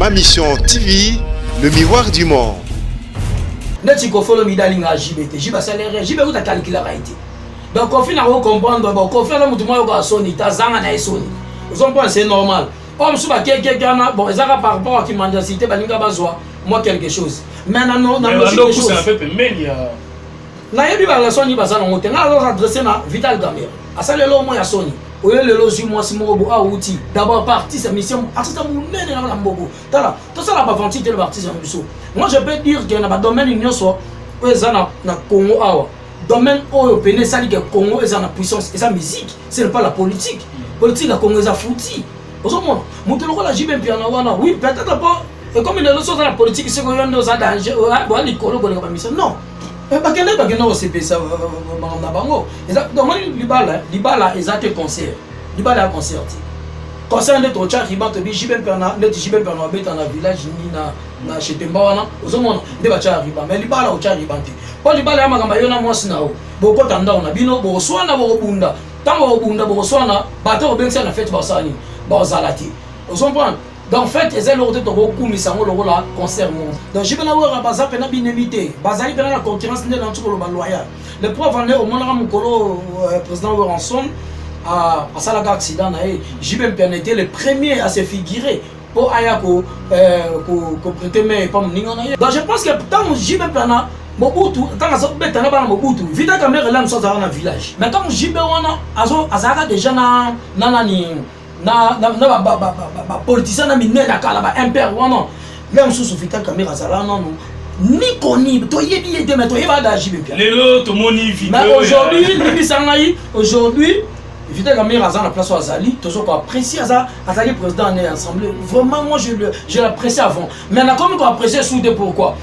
Ma mission TV, le miroir du monde. Neti kofolo midalinga JBT, JB salaire, JB uta calculer raité. Donc Kofi na comprendre, bon Kofi na mutu moyo ka soni, ta zanga na soni. Vous comprenez, c'est normal. Comme si quelqu'un bon ezaka par rapport à qui mendacité balinga bazwa moi quelque chose. Mais non quelque chose. C'est un peu meilleur. Na yebi ba la soni ba sana ngote na alors adresser na Vital Gamera. Asale lo mo ya soni. Oye le lozi moi si mo bo a outil. D'abord parti sa mission atita mo nene na mbogo. Tala, tout ça la ba venti le parti ça biso. Moi je peux dire que na ba domaine union so ezana na Congo awa. Domaine oyo pene sali que Congo ezana puissance et sa musique, c'est pas la politique. Politique à Congo eza fouti. Au moins, monter le la JB piano wana. Oui, peut-être pas. Et comme il y a l'autre chose dans la politique, c'est qu'on y a nos danger. Bon, les colos qu'on a mis ça. Non. Pas que non, c'est ça. Donc moi, l'ibala, ils ont été concert. L'ibala a concerté. Concert de ton chat, riba, tu JB piano, net JB piano, bête dans la village, ni na chez Tembawana. Au moins, des bachas riba. Mais l'ibala au chat ribante. Pas l'ibala, ma gamba yona moi sinao. Beaucoup tanda on a bino, bon soit na bon bunda. Tant au bunda, bon soit na bateau au bensa na fête basani. Bazalati. Vous comprenez? Donc en fait, ils ont l'ordre de beaucoup mais ça on le là concert monde. Donc je vais la voir bazar pena bien évité. Bazali pena la concurrence n'est l'entour le loyal. Le prof en est au moment mon colo président Ranson à Salaga accident na JB pena était le premier à se figurer pour ayako ko prêter mais pas ninga na. Donc je pense que tant JB pena Mobutu, quand on a bêté na Mobutu, Vital Gamera là nous sommes dans un village. Mais quand JB wana azaka déjà na politicien na minene na kala ba impère wana même sous Vital Gamera zala non ni koni to yebi yede mais to yeba da JB pia lelo to moni vidéo mais aujourd'hui ni sangai aujourd'hui Vital Gamera za na place au Azali to so ko apprécier Azali président en assemblée vraiment moi je l'apprécie avant mais na comme ko apprécier sous de pourquoi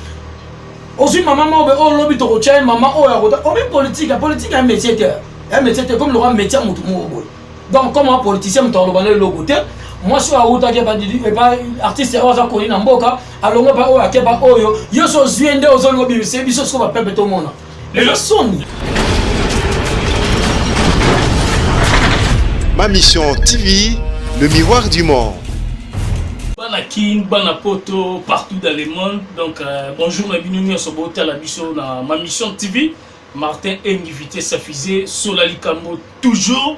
aussi maman o lobby to ko chai maman o ya ko politique un métier comme le roi métier mutu mo. Donc, comme un politicien, je le côté. Moi, je suis à Outa, et pas artiste, je suis à Mboka, alors je suis à Oyo, je suis à Oyo, je suis à Oyo, je suis à Oyo, je suis Ma mission TV, le miroir du monde. Banakin, Banapoto, partout dans le monde. Donc, bonjour, bienvenue sur Ma mission TV. Martin est invité sa fusée, Solali Kambo, toujours.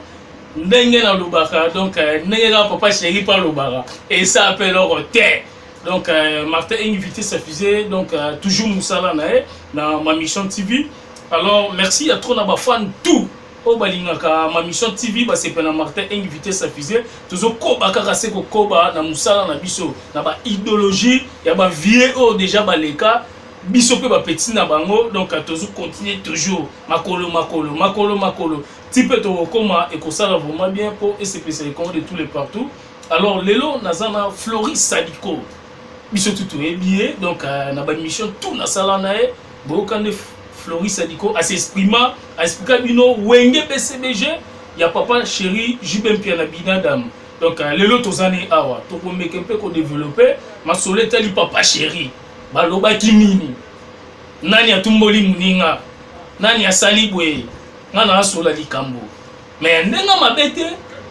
Ndenge na lubaka donc ndenge na papa chéri par lubaka et ça appelle terre. Donc Martin est invité sa fusée donc toujours musala na ma mission TV. Alors merci à trop na ba fan tout au balingaka ma mission TV ba c'est pena Martin est invité sa fusée toujours koba kaka seko koba na musala na biso na ba idéologie ya ba vieux oh déjà baleka biso pe ba petit na bango donc toujours continuer toujours makolo type to koma et ça va vraiment bien pour SPC de tous les partout. Alors lelo nazana Floris Sadiko biso tout est bien donc na ba mission tout na sala na e bokande Floris Sadiko à s'exprimer à expliquer bino wenge PCBG ya papa chéri JB Piana binadam. Donc lelo tozane awa to ko meke pe ko développer ma soleta li papa chéri baloba kimini nani atumboli muninga nani asali bwe ngana asola likambo mais ndenga mabete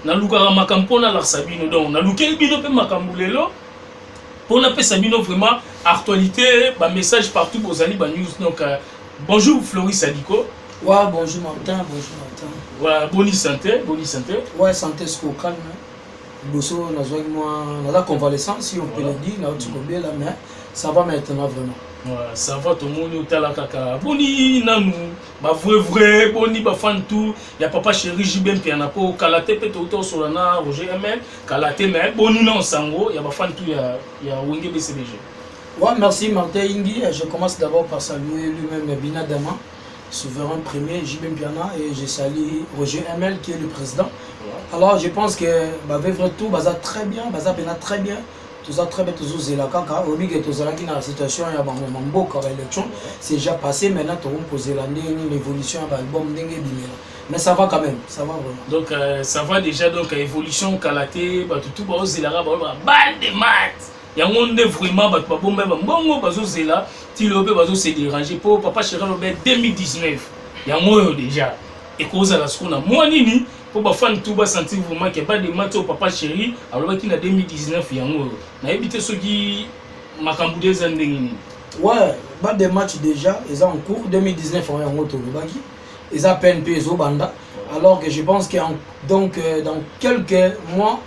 na lukaka makambo na la sabino donc na lukeli bino pe makambo lelo pour na pe sabino vraiment actualité ba message partout bozali ba news donc bonjour Floris Sadiko. Ouais, bonjour Martin. Ouais, bonne santé. Ouais, santé ce qu'on calme. Bosso na la convalescence si on peut le dire, na tu là mais ça va maintenant vraiment. Ouais, ça va tout le monde au tala kaka. Boni nanu, ba vrai, boni ba fan tout. Ya papa chéri JB Piana po kalate pe toto solana Roger ML, kalate mais boni na sango, ya ba fan tout ya Wenge BCBG. Ouais, merci Martin Ingi. Je commence d'abord par saluer lui-même Binadama, souverain premier JB Piana et je salue Roger ML qui est le président. Ouais. Alors je pense que ba vivre tout baza très bien, baza pena très bien. Tout ça très bien, tout ça là kaka au milieu tout ça là qui dans la situation il y a mambo quand l'élection c'est déjà passé maintenant tout on poser l'évolution de l'album dingue mais ça va quand même, ça va vraiment. Donc ça va déjà donc évolution kalaté bah tout bah aux là balle de maths il y a monde vraiment bah pas bon même bongo bah aux là tu le peux bah se déranger pour papa chéri le 2019 il y a moi déjà et cause à la scouna moi nini pour ba fan tout ba sentir vraiment qu'il y a pas de match au papa chéri alors qu'il a 2019 yango na éviter ceux qui makambu des andengini. Ouais, pas des matchs déjà, ils ont en cours 2019 on est en moto le baki. Ils ont PNP au banda alors que je pense que donc dans quelques mois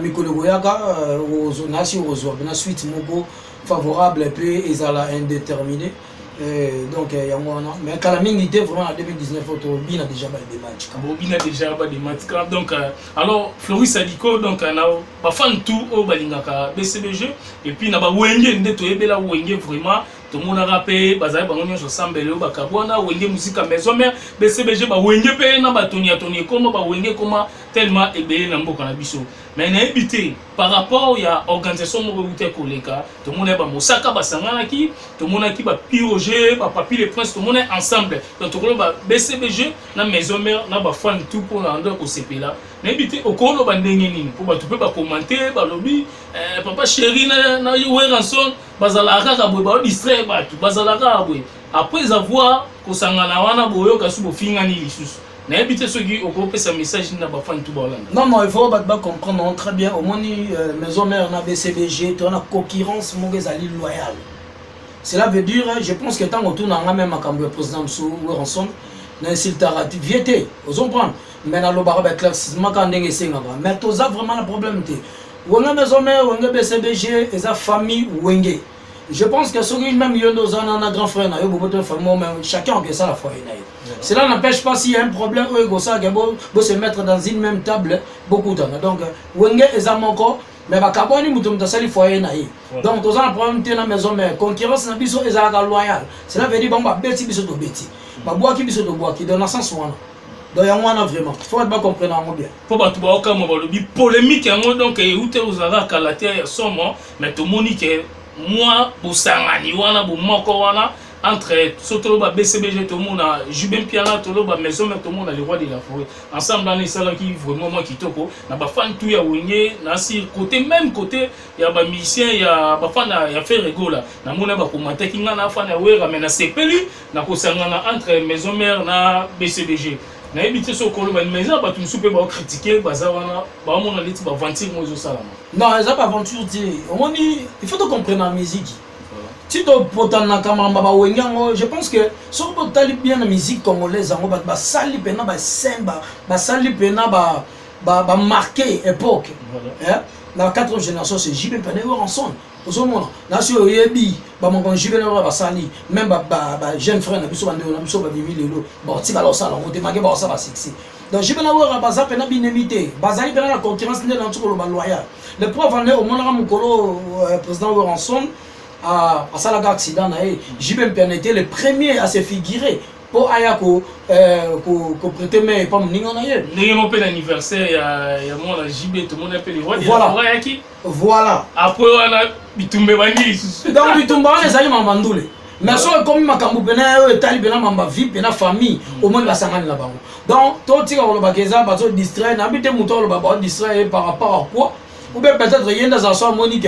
Mikolo Goyaka aux nasi aux na suite moko favorable et puis ils ont la indéterminé. Donc il y a moi mais quand la mingi vraiment en 2019 Bin a déjà pas des matchs. Bin a déjà pas des matchs. Donc alors Floris Sadiko donc na ba fan tout au balingaka BCBG et puis na ba wenge ndeto ebela wenge vraiment tout le monde a rappelé bazali bango nyonso sambele o bakabwana wenge musique maison mère BCBG ba wenge pe na batoni comme ba wenge comment tellement ebele na mboka na biso mais na éviter par rapport ya organisation mo bouté koleka tout le monde ba mosaka basangana ki tout le monde qui ba piroger ba papi les princes tout le monde ensemble donc tout le monde ba BCBG na maison mère na ba fan tout pour la ndako ko sepela na éviter okolo ba ndenge nini pour ba tout peut ba commenter ba lobby papa chéri na Weranson bazala kaka boy ba distraire ba tout bazala kaka boy après avoir ko sangana wana boyo ka subo fingani lisusu na éviter ceux qui ont sa message na ba fan tout ba landa. Non il faut pas comprendre très bien au moins maison mère na BCBG tu as une concurrence mongezali loyale. Cela veut dire je pense que tant on tourne en même makambo le président sou Weranson na insultaratif viété aux comprendre mais na lo ba éclaircissement quand ndenge senga mais to za vraiment le problème té Wenge maison mère, Wenge BCBG, et sa famille Wenge. Je pense que ceux qui même yon dans un grand frère, chacun a ça la foi. Cela n'empêche pas s'il y a un problème, où se mettre dans une même table beaucoup de temps. Donc, Wenge et Zamoko, mais bakaboni mutum tasali foyer naï. Donc, tous un problème de la maison mère, concurrence na biso ezaka loyal. Cela veut dire bon ba beti biso to beti. Ba boaki biso to boaki dans le sens où donc il y a vraiment, il faut pas comprendre bien. Pour battre au lobby polémique donc écoutez aux arabes à la terre somme mais tout le monde que moi pour sangani wana pour moko wana entre surtout le BCBG tout le monde a Jubin Piana tout le maison mais tout le monde a le roi de la forêt ensemble dans les salles qui vraiment moi qui toko na ba fan tout ya wenge na si côté même côté il y a ba musicien il y a ba fan ya fait rigola na mona ba commenter ki ngana fan ya wera mais na sepeli na ko sangana entre maison mère na BCBG. Na éviter ce qu'on va maison ba tu soupe ba critiquer baza wana ba mon aliti ba ventir mo zo salama. Non, ils ont pas aventure dit. On dit il faut te comprendre la musique. Si tu potan na kamamba ba wengango, je pense que sur le talib bien la musique congolaise en ba sali pena ba semba, ba sali pena ba marquer époque. Hein? La 4e génération c'est JB Pene Weranson. Aux hommes là sur yebi ba mon JB na ba sali même ba jeune frère na biso bande na biso ba bimi lelo. Bon ti ba lo sala on te manquer ba ça ba sexy. Donc JB na wera ba za pena binemité. Bazali pena la concurrence ne na tsoko ba loyal. Le prof en est au monde mukolo président Weranson à Salaga accident JB Pene était le premier à se figurer pour ayako ko prêter mais pas mninga na ye. Ndenge mo pe l'anniversaire ya mon JB tout le monde appelle roi. Voilà. Après on a bitumbe bani. Donc bitumba on les a mamandule. Mais so comme makambu pena etali pena mamba vie pena famille au moins la sangani la bango. Donc to tika ko ba keza ba so distraire na bité muto lo ba distraire par rapport à quoi ou bien peut-être rien dans sa monique.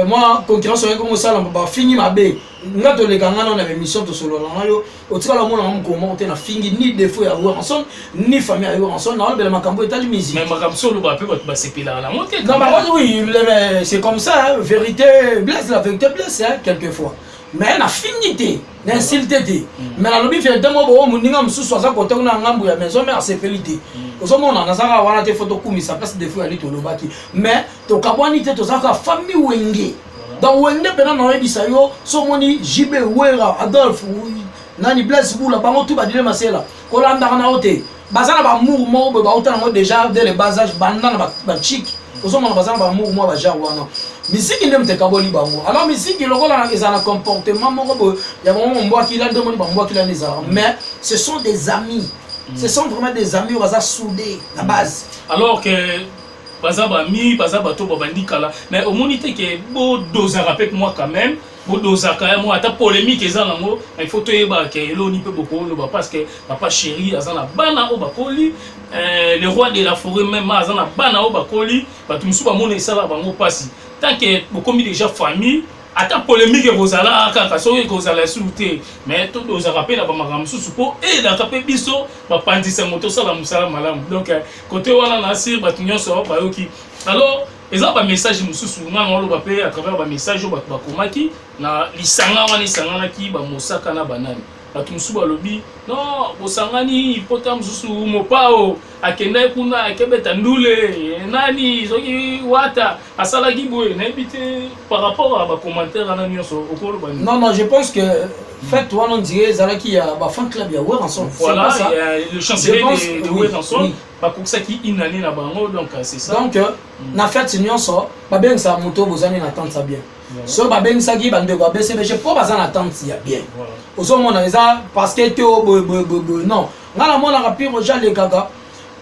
Moi concurrence on comme ça ba fini ma bé ngato le kanga na émission to solo na yo o tika la mona mo commenter na fingi ni défaut ya Weranson ni famille ya Weranson na le makambo etali musique mais makambo solo ba pe ba sepela la montée. Non oui c'est comme ça vérité blesse la vérité blesse quelquefois. Mais la finité, l'insulté. Mais la lobby fait deux mots pour mon n'ingam sous soit ça côté on a ngambu ya maison mais c'est pelité. Aux hommes on a ça wana te photo kumi ça place des fois ali to lobaki. Mais to kabwani te to ça famille wenge. Donc wenge pena na yebisa yo so moni JB Wera Adolphe nani Blaise Boula bango tout ba dile masela. Ko landa na hote. Bazana ba mouvement ba autant déjà dès le bas âge banda na ba chic. Aux hommes on bazana ba mouvement ba genre wana. Musique ndem te kaboli bango. Alors musique lokola na un comportement moko ya moment mboa ki la demoni ba mboa ki la neza. Mais ce sont des amis. Ce sont vraiment des amis on va soudés la base. Alors que bazaba mi bazaba to babandi kala mais au monité que beau dosa avec moi quand même. Beau dosa quand même moi ta polémique ezan nango il faut to yeba que elo ni pe beaucoup lo parce que papa chéri azana bana o bakoli le roi de la forêt même azana bana o bakoli ba tumsu ba mona isala bango pasi tant que beaucoup déjà famille ata polémique ekozala kaka soki ekozala esusu te mais tozalaka mpe na bamakambo mosusu mpo eyedaka mpe biso bapandisa moto osala mosala malamu donc côté wana na asire bato nyonso bayoki alors eza bamessage mosusu ngana oloba mpe à travers bamessage oyo bato bakomaki na lisanga wana esanganaki bamosaka na banani bato mosusu balobi non bosangani pota mosusu mopao akendaki kuna akebeta ndule nani soki wata asalaki boye nayebi te par rapport à bacommentaire wana nyonso okoloba nini? Non, je pense que fait wana on dirait ezalaki ya bafan club ya Weranson. Voilà, il y a le chancelier de Weranson bakokisaki une année na bango donc c'est ça. Donc na fait nyonso babengisa moto bozani na tente ça bien. So babengisaki bandeko ya BCBG mpo baza na tente ya bien. Ozomona eza parce que te non nga na monaka pire Roger alekaka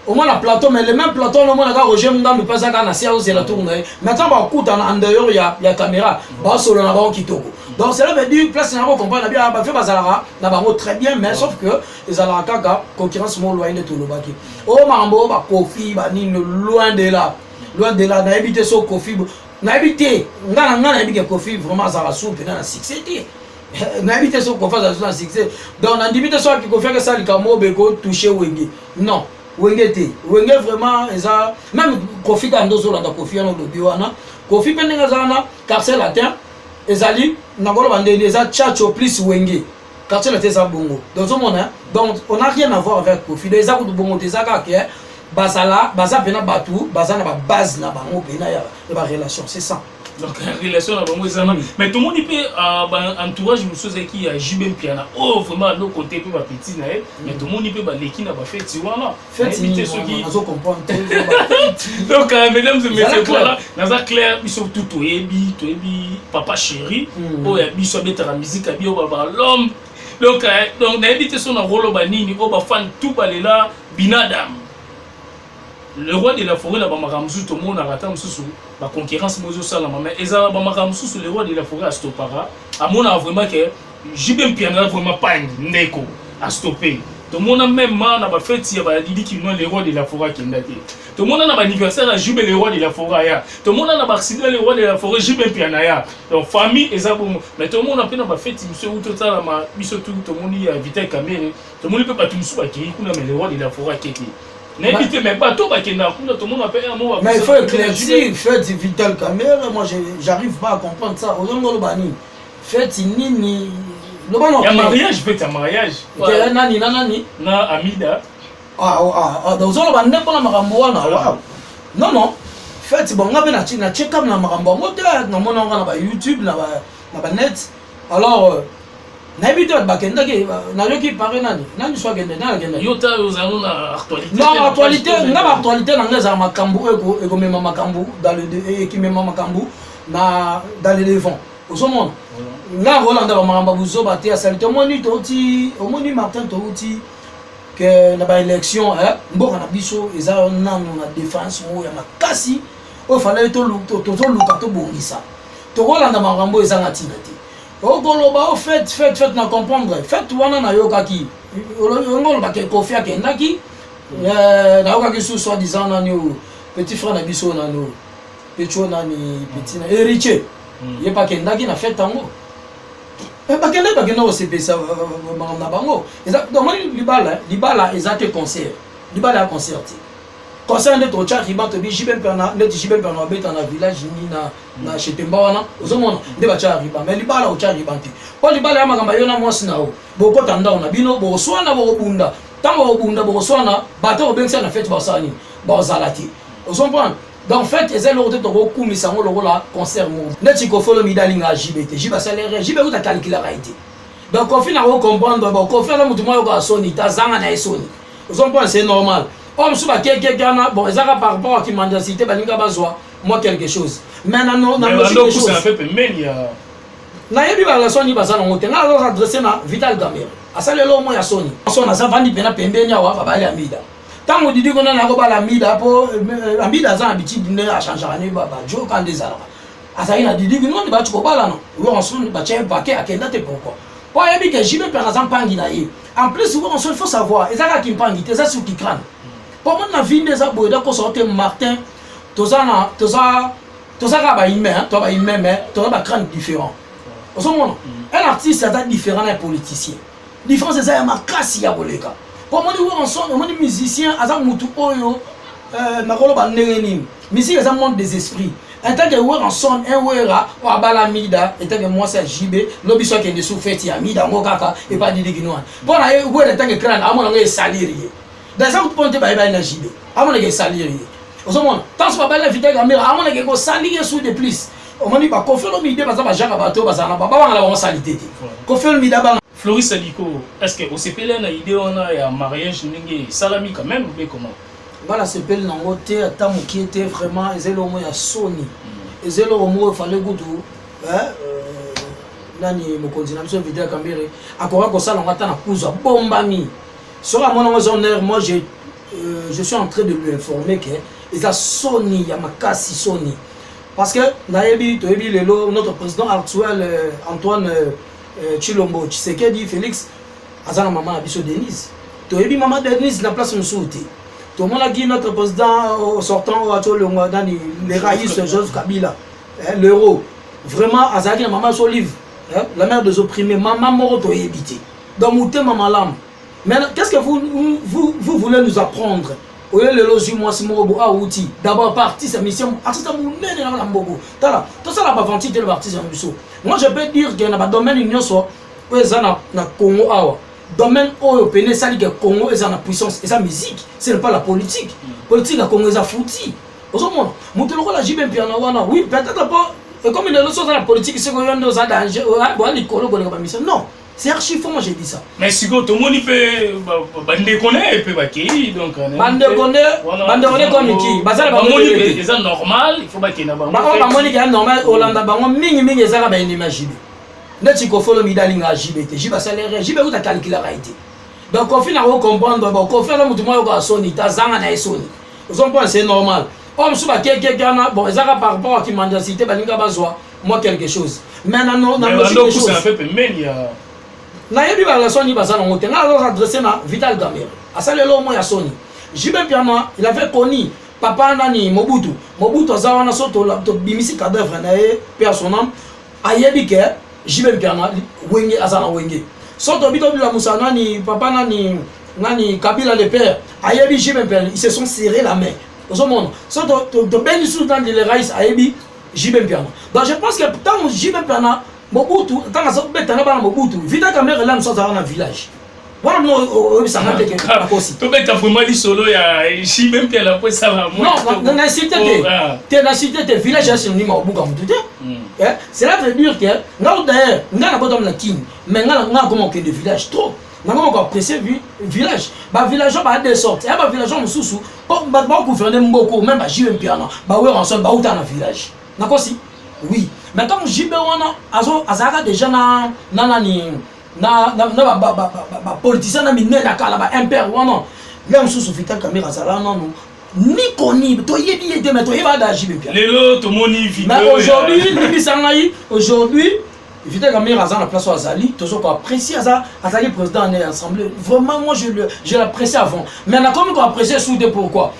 au moins la plateau mais le même plateau no monaka Roger Ngambi pesaka na séance de la tournée maintenant bakutana en dehors ya caméra basolo na bango kitoko. Donc cela veut dire place na comprendre bien ba fait bazalaka na bango très bien mais sauf que ezalaka kaka concurrence mo loin de tout le baki o mambo ba Kofi ba nino loin de là na éviter so Kofi na éviter ngana éviter Kofi vraiment ça va soupe na succès na éviter so Kofi ça na succès donc na limite so ki Kofi que ça likamo beko toucher Wenge non Wenge te Wenge vraiment eza même Kofi ka ndozo la Kofi na lobi wana Kofi penenga zana carcel latin ezali nakolo bandeli eza chacho plus Wenge quartier la tesa bongo donc on a rien à voir avec Kofi les akutu bongo tesa ka ke basala baza pena batu baza na ba base na bango pena ya ba relation c'est ça donc relation na bango ezana mais tout le monde peut entourage musoze qui a JB Piana oh vraiment le côté peu ba petit na mais tout le monde peut ba leki na ba fête wana fête ni on comprendre donc mesdames et messieurs voilà naza clair biso tout toyebi papa chéri oh ya biso beta la musique abi o ba l'homme donc na éviter son rôle banini o ba fan tout balela binadam le roi de la forêt là bamakamsu tout le monde a raté mususu ba concurrence mozo sala mais eza bamakamsu le roi de la forêt a stoppara à mon vraiment que JB Piana vraiment pas ndeko a stopper tout le monde même na ba fête ya ba didi qui non le roi de la forêt qui ndate tout le monde na ba anniversaire à JB le roi de la forêt ya tout le monde na ba accident le roi de la forêt JB Piana ya donc famille eza bon mais tout le monde a pe na ba fête monsieur ou tout ça la ma biso tout le monde ya vite caméra tout le monde peut pas tout musu ba ki kuna mais le roi de la forêt qui n'évitez même pas tout le monde appelle un mot. Mais il faut éclaircir, faites Vital Caméra, moi j'arrive pas à comprendre ça. Faites Nini. Il y a mariage, faites un mariage. Nani. Na Amida. Donc on va pas la maramboana. Non. Faites bon, on a bien na check up na maramboana. Na mon on va YouTube, na net. Alors n'habite pas bakenda ke na yoki paré nani soit gende na gende yota ozalo na actualité non actualité ngaba actualité na ngeza makambu eko mema makambu dans le qui mema makambu na dans le devant ozomona nga Rolanda ba maramba buzo baté salite omoni toti omoni Martin toti que na ba élection mboka na biso eza nanu na défense mo ya makasi o fallait to luka to bongisa to Rolanda marambo eza ngatina te au Goloba, faites na comprendre. Faites wana na yokaki. On va que Kofi akendaki. Na yokaki soi-disant nani petit frère na biso nano. Pecho nani petit na héritier. Il pas kendaki na fête tango. Bakenda au CPC na bango. Donc libala exact concert. Libala concerté. Concert de Tocha Riba to bi JB Piana, le JB Piana beta na village ni na Chetemba wana. Ozomona nde ba cha Riba, mais libala o cha Riba te. Po libala ya makamba yona mwasi nao. Boko tanda ona bino bo swana bo bunda. Tango bunda bo swana bato obengisa na fête ba sani. Ba zalati. Ozomona donc fête ezali lokote to ko misango lokola concert mo. Neti ko follow midalinga JB te. JB salaire, JB uta calculer raité. Donc Kofi na ko comprendre ba Kofi na mutu moyo ko soni tazanga na soni. Ozomona c'est normal. Comme si bon, ils ont par rapport à qui mendicité, moi quelque chose. Mais non, quelque chose. Na yebi ba la Sony bazana ngote nga alors adresser na Vital Gamera. Asale lo mo ya Sony. Sony za vandi pena pembeni ya wa bali amida. Tango didi kona na ko bala amida po amida za habitude ne a changer ne ba jo kan des alors. Asali na didi non ni ba tiko bala no. Wo Sony ba che paquet akenda te pourquoi. Po yebi que jibe pena za mpangi na ye. En plus wo il faut savoir, ezaka ki mpangi te za sur ki crâne. Pour moi, la vie des abonnés, d'accord, sortez Martin, tout ça, ka ba humain, toi ba humain, mais toi ba crâne différent. Un artiste est différent d'un politicien. La différence c'est ça, ma casse ya boleka. Pour moi, on son, on dit musicien, azam mutu oyo, makolo bandengenim. Musique c'est un monde des esprits. En tant que joueur en son, un joueur ou abala mida, et tant que moi c'est JB, l'objet soit qu'il est sous fait ya mida, ngokaka et pas dit guinois. Pour la joueur en tant que crâne, à mon avis salirié. Dans ça vous pointez ba na JB, à mon avis salirié. Au moment, tant que pas la vidéo caméra, à mon avis ko salirié sous de plus. On m'a dit pas qu'on fait le midi, parce que Jacques Abato, parce qu'on a pas la salité. Qu'on fait le midi. Floris Aliko, est-ce que au CPL a une idée on a un mariage n'engé salami quand même ou comment? Voilà, CPL n'a pas été à temps qui était vraiment et c'est le mot à Sony et c'est le mot il fallait goûter nani mo continue sur vidéo caméra à quoi que ça on attend à cause bombami sur la mon honneur moi je suis en train de lui informer que et ça Sony ya makasi Sony parce que naebi to ebi lelo notre président actuel Antoine Chilombo Tshisekedi Félix azana maman abiso Denise to ebi maman Denise na place msouté to mona gi notre président sortant au atole ngwadani les raïs Joseph Kabila l'euro vraiment azaki na maman so livre la mère des opprimés maman moro to ebité donc mouté maman lam mais qu'est-ce que vous voulez nous apprendre? Oye le logi moi si morobo a outil d'abord parti sa mission artiste munene na mbogo tala tout ça la bavanti de l'artiste en biso moi je peux dire que na ba domaine union so eza na Congo awa domaine oyo pene sali que Congo eza na puissance eza musique ce n'est pas la politique politique la Congo eza fouti ozo mona mutelo la jibe piano wana oui peut-être pas et comme il est le chose la politique c'est qu'on y a dans danger bon les colo ba mission non. C'est archi faux, moi j'ai dit ça. Mais si tout le monde peut bande connaît peut baquer donc bande connaît comme qui bazala ba moni c'est normal il faut baquer na ba moni qui est normal Hollande ba mingi ezaka ba imaginer ndeti ko follow midalinga JBT jiba salaire jibe uta calculer raité donc on finit à comprendre ba ko faire mutu moyo ko Sony tazanga na Sony ils ont pas c'est normal comme sous ba quelqu'un bon ezaka par rapport à qui mendicité balinga bazwa moi quelque chose mais non chose c'est un peu menia nayebi ba Sony bazana ngote nga alors adressé na Vital Gamera asale lo mo ya Sony Jibin Piana il avait connu papa nani Mobutu azawa na soto to bimisi cadavre na e père son âme ayebi ke Jibin Piana wenge azana wenge soto bito bila musana ni papa nani Kabila le père ayebi Jibin Piana ils se sont serrés la main au monde soto to beni sous dans les raïs ayebi Jibin Piana donc je pense que tant Jibin Piana Mobutu, tant que ça peut être un Mobutu, Vital Gamera là nous sommes dans un village. Voilà, nous ça n'a pas été aussi. Tu peux vraiment dire solo, il y a ici même que la poisse ça va. Non, dans la cité, t'es dans la cité, t'es village, c'est synonyme au bout comme tout. Cela veut dire que nous d'ailleurs, nous n'avons pas de king, mais nous avons comment que de village trop. Nous avons apprécié village. Bah village bah des sortes. Et bah village on sous comme bah gouverner beaucoup même bah JM Piana. Bah ouais ensemble bah autant dans village. D'accord si? Oui. Mais comme JB wana azaka déjà na politicien na minene na kala ba impère wana là sous Vital Gamera zala non ni koni to yebi yete mais to yeba da JB Piana. Lelo to moni vidéo. Mais aujourd'hui ni sangai aujourd'hui Vital Gamera azana place au Azali toujours ko apprécier Azali président en assemblée vraiment moi je l'apprécie avant mais na comme ko apprécier sous de pourquoi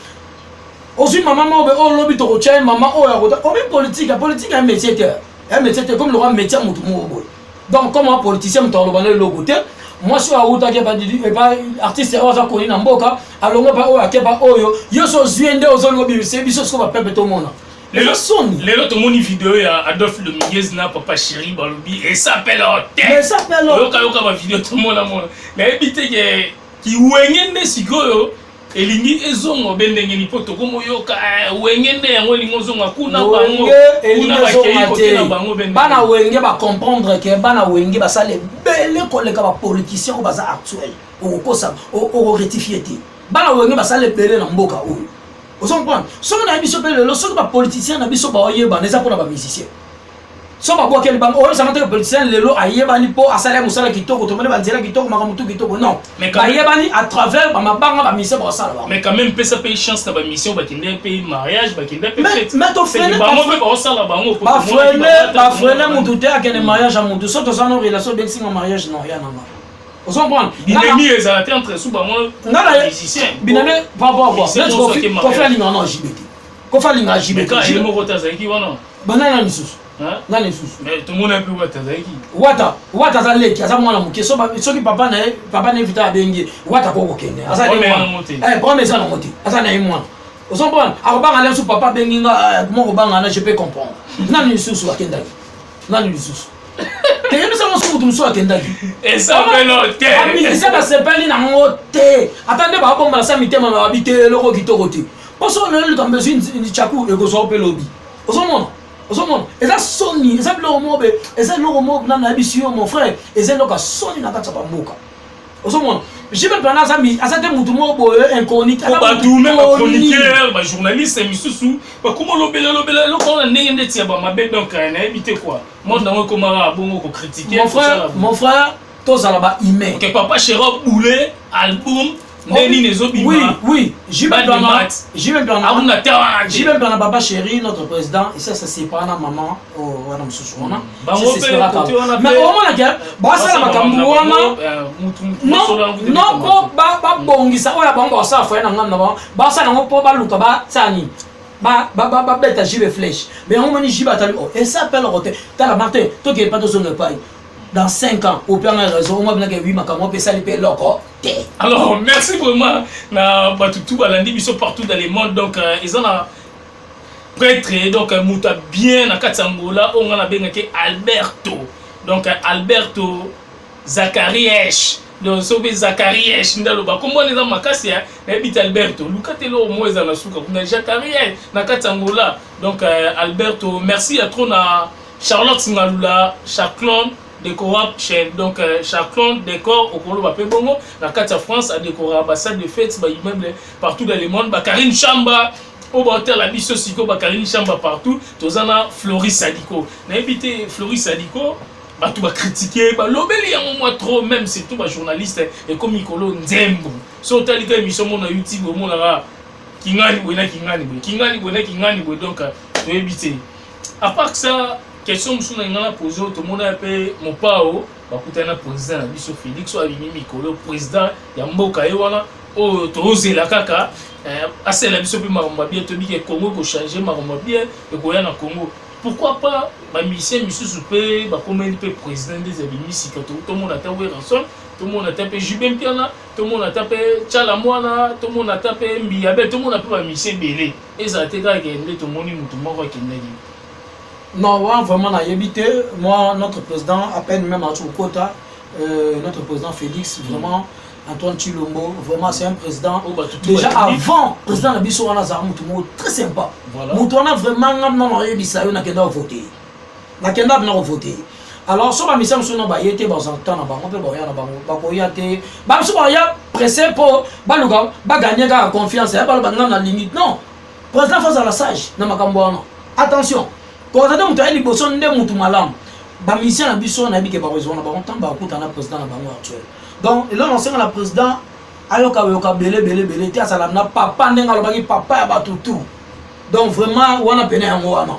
aussi maman oh lobby to retient maman oh ya politique est un métier comme le roi métier mutu mo donc comme un politicien mutu lo banale lo côté moi suis à outa ke pas artiste oza ko na mboka alongo ba o akeba oyo yo so zuende ozongo biso biso ko ba pepe to mona les autres mon vidéo ya Adolphe le Miguez na papa chéri balobi et s'appelle mais s'appelle yoka ba vidéo to mona mais ebité ke ki wengende sikoyo elingi ezongo bendenge ni poto komo yoka wengende yango lingo zonga kuna bango bana wenge ba comprendre que bana wenge ba sale belle koleka ba politicien ko baza actuel o kosa o rectifier ti bana wenge ba sale belle na mboka oyo o son prendre so na biso belle lo so ba politicien na biso ba oyeba neza pona ba musicien so ba boa quel bango o ça mate politicien lelo ayeba ni po asala musala kitoko to mane ba nzela kitoko makamutu kitoko non mais ayeba ni à travers ba mabanga ba mission ba sala ba mais quand même pesa paye chance na ba mission ba kinde paye mariage ba kinde paye fête mais to freiner ba mo ba sala ba mo ba freiner mutu te akene mariage a mutu so to ça no relation ben singa mariage non ya na ma o son prendre binemi ezalate entre sous ba mo musicien binemi pas quoi ko faire ni non JBT ko falinga jibe ka il mo kota zaiki wana banana lisusu hein na lisusu mais tout le monde a pu wata zaiki wata za leki aza mwana muke soki papa na invita abengi wata ko kokende asa ni mwana bon mais ça non moti asa na mwana osombo akobanga leso papa bengi nga mo banga na je peux comprendre na lisusu akenda na lisusu te ça mo so mutu akenda et ça velote ami ça na sepeli na ngote atande ba bomba sa mitema na habite loko kitoko te poso na le tombe une chaku e ko so pe lobby osomona eza soni eza biloko mobe eza biloko mobe na bisio mon frère eza loka soni na kati ya mboka osomona jibe mpana aza te mutu moko boye inconnu batu même chroniqueur ba journaliste misusu bakoma lobela loko na ndenge ndeti ya ba mabe donc na éviter quoi monde na komara bongo ko critiquer mon frère tozala ba humain que papa Chero boulé album Neni nezobima. Oui, Jibe Bana Baba Chéri, notre président, et ça c'est pas na maman ou na msusuna. Mais au moins la basa la makambu wana. Non, ko ba bongisa oya bango sa fa na ngam na ba. Basa na po ba luka ba tsani. Ba beta Jibe flèche. Mais on mani Jibe atali. Et ça appelle roté. T'as la Martin, toi qui est pas sur le paille. Dans 5 ans, au plan de raison, on va bien que 8 makamon peut salir loko. Alors, merci vraiment. Na batutu balandi biso partout dans le monde. Donc, ils ont un prêtre, donc muta bien na Katsangola, on a bien que Alberto. Donc, Alberto Zacarias. Donc, sobe Zacarias ndaloba. Comment les gens makasi ya habite Alberto. Lukatelo au moins na suka. On a Zacarias na Katsangola. Donc, Alberto, merci à trop na Charlotte Singalula, Chaclon. Décor chaîne donc chacun décor au Colo Bapé Bongo la carte à France a décoré ambassade de fêtes bah immeuble partout dans le monde bah Karine Chamba au hôtel la biso siko bah Karine Chamba partout tozana Floris Sadiko na évité Floris Sadiko bah tout va critiquer bah lobeli en moi trop même c'est tout bah journaliste et comme Nicolo Nzembo sur tel cas émission mon YouTube au mon là kingani donc to éviter à part ça question que nous avons posée, tout le monde a fait mon pao, le président Biso Félix, ou Abimi Mikolo, président Yamboka Ewana, ou Tose la Kaka, assez la Biso Maromba bien, tu dis que Congo peut changer Maromba bien, et Goya na Congo. Pourquoi pas, ma mission, Misso Soupé, comment il peut président des Abimi, si tout le monde a tapé Ranson, tout le monde a tapé Jubin Piana, tout le monde a tapé Tchalamouana, tout le monde a tapé Mbiabe, tout le monde a fait ma mission Bélé. Et ça a été grave, tout le monde a non, vraiment, on a évité. Moi, notre président, à peine même à Tchoukota, notre président Félix, vraiment, Antoine Chilombo, vraiment, c'est un président. Déjà avant, le président Nabiso, on a très sympa. Moutouana, vraiment, on a voté. On a voté. Alors, sur la mission, on a été dans un temps, on a été pressé pour gagner la confiance, la limite. Non, le président face à la sage, attention. Quand on a dit que on a mutu malam, ba mission na biso na bike ba besoin na ba kontan ba kuta na président na bango actuel. Donc là on sait que le président ayoka belé ti asala na papa ndenga lo baki papa ya batutu. Donc vraiment on a peine yango wana.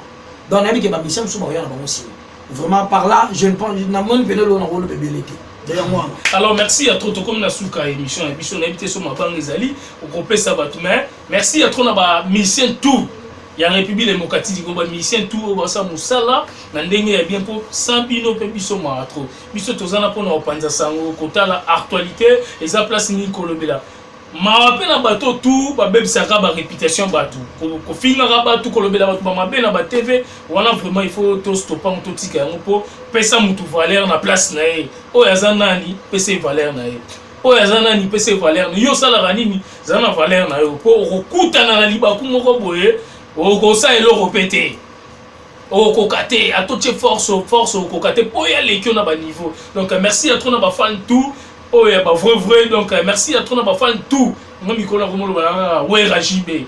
Donc na bike ba mission so ba ya na bango si. Vraiment par là je ne pense na mon peine lo na rôle belé te. Alors merci à trop comme na suka émission émission na habité sur ma banque ezali au groupe ça ba tout mais merci à trop na ba mission tout. Il y a République démocratique du mission tout au basa musala na ndenge ya bien pour sans bino pe biso maatro biso tozana pona opanza sango kota la actualité et ça place ni kolobela ma pe na bato tout ba bebisaka ba réputation bato ko finga bato kolobela bato ba mabe na ba TV wana vraiment il faut to stopper to tika yango po pesa mutu valeur na place na e o yazanani pesa valeur na e o yazanani pesa valeur yo sala ranini zana valeur na yo po okutana na libaku moko boye au ça et l'euro pété au cocaté à toute force au cocaté pour y aller qui on a bas niveau donc merci à toi na ba fan tout oh ya ba vrai donc merci à toi na ba fan tout moi mi kola vraiment le ouais rajibe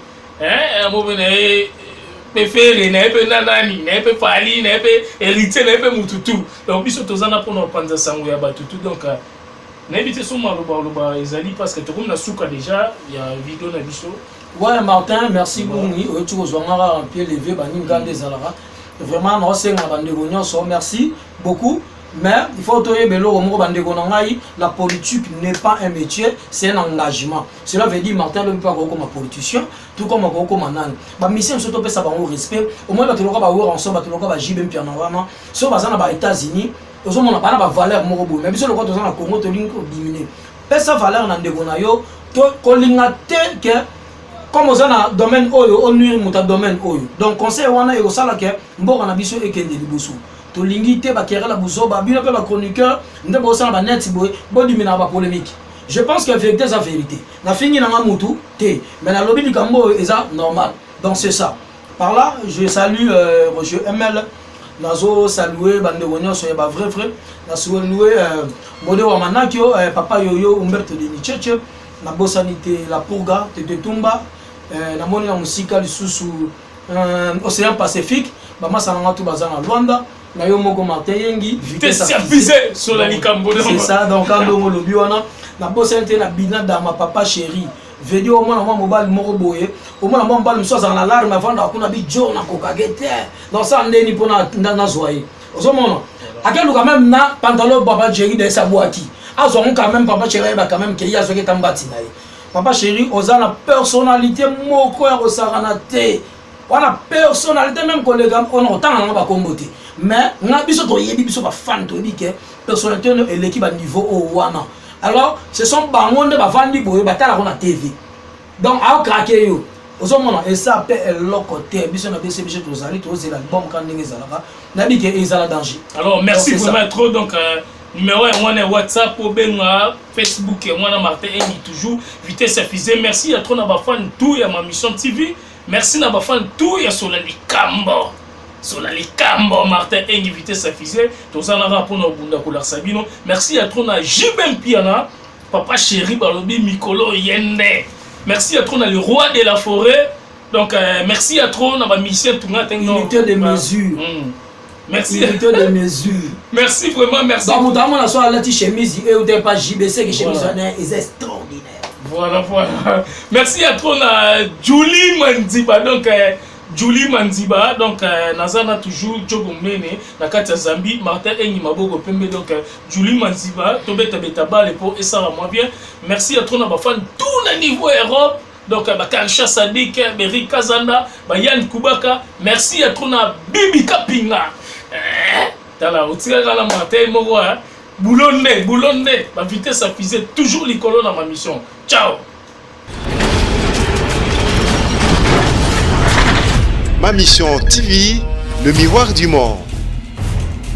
mo bene préféré na pe nanani na pe fali na pe héritier na pe mututu donc biso tozana pour na panza sango ya batutu donc na éviter son maloba ezali parce que tout comme na souka déjà il y a vidéo na biso. Ouais, Martin, merci beaucoup. Tu as un pied levé, Zalara. Vraiment, merci beaucoup. Mais il faut que la politique n'est pas un métier, c'est un engagement. Cela veut dire Martin ne peut pas comme un politicien, tout comme un nan. Ma mission c'est de ça au respect. Au moins tu l'auras en somme, tu l'auras JB Pianavana. Si on va aux États-Unis, aux hommes on n'a pas la valeur morobo. Mais si on va au Congo, tu l'as diminué. Sa valeur dans Degonayo, tu as que comme on a un domaine oyo, on nuit mon domaine oyo. Donc conseil wana et au salaire bon on a biso et kende libusu. To lingité ba kera la buso ba bino pe ba chroniqueur ndebo sa ba net boy bo dimina ba polémique. Je pense que vérité c'est vérité. Na fini na mutu té mais na lobby du Cambo eza normal. Donc c'est ça. Par là, je salue Roger ML. Nazo saluer bande wonyo so ba vrai frère. Na saluer Modé wa Manakio papa Yoyo Umberto de Nicheche. Na bosanité la Purga Tete Tumba. Na moni na musika lisusu Océan Pacifique. Ba masanga tu bazana Luanda. Na yo moko Martin Yengi vitesse service sur la Likambo. C'est ça donc quand on le biona na bosanité na bina da ma papa chéri. Video au moins na mobile moko boye. Au moins na mobile mso za na alarme avant da kuna bi jo na kokagete. Donc ça ndeni pona na zoyer. Ozomona. Akelu quand même na pantalon papa chéri de sa boaki. Azon quand même papa chéri ba quand même que ya zoke tambati na ye. Papa chéri oza na personnalité moko ya osarana te. Wana personnalité même collègue on entend na ba kombote. Mais na biso to yebi biso ba fan to yebi ke personnalité et l'équipe à niveau au wana. Alors ce sont bangonde ba vandi boye ba tala na TV. Donc a craquer yo. Ozomona et ça peut le côté biso na biso biso to zali to zela bon quand ndenge zalaka. Na bi ke ezala danger. Alors merci vraiment trop donc numéro 1 on est WhatsApp au benga Facebook et moi Martin Engi toujours vitesse suffisée. Merci à trop na ba fan tout ya ma mission TV. Merci na ba fan tout ya sur la Likambo. Sur la Likambo Martin Engi vitesse suffisée. Tous en ara pour nos bunda couleur Sabino. Merci à trop na Jibem Piana, papa chéri balobi Mikolo Yende. Merci à trop na le roi de la forêt. Donc merci à trop na ma mission tunga tengo. Unité de mesure. Merci. Unité de mesure. Merci vraiment, merci. Dans mon temps, on a soit la chemise et ou t'es pas JBC que chemise est extraordinaire. Voilà. Merci à trop na Julie Mandiba. Donc Julie Mandiba, donc Nazana toujours Djogo Mene, na kati ya Zambie, Martin Engi Maboko Pembe, donc Julie Mandiba, Tobeta Betabale pour et ça va moins bien. Merci à trop na bafan tout na niveau Europe. Donc Bakarsha Sadik, Beri Kazanda, Yann Kubaka, merci à trop na Bibi Kapinga. Tala otira la Martin Mowa, Boulonde, ma vitesse affisée toujours les colonnes dans ma mission. Ciao. Ma mission TV, le miroir du monde.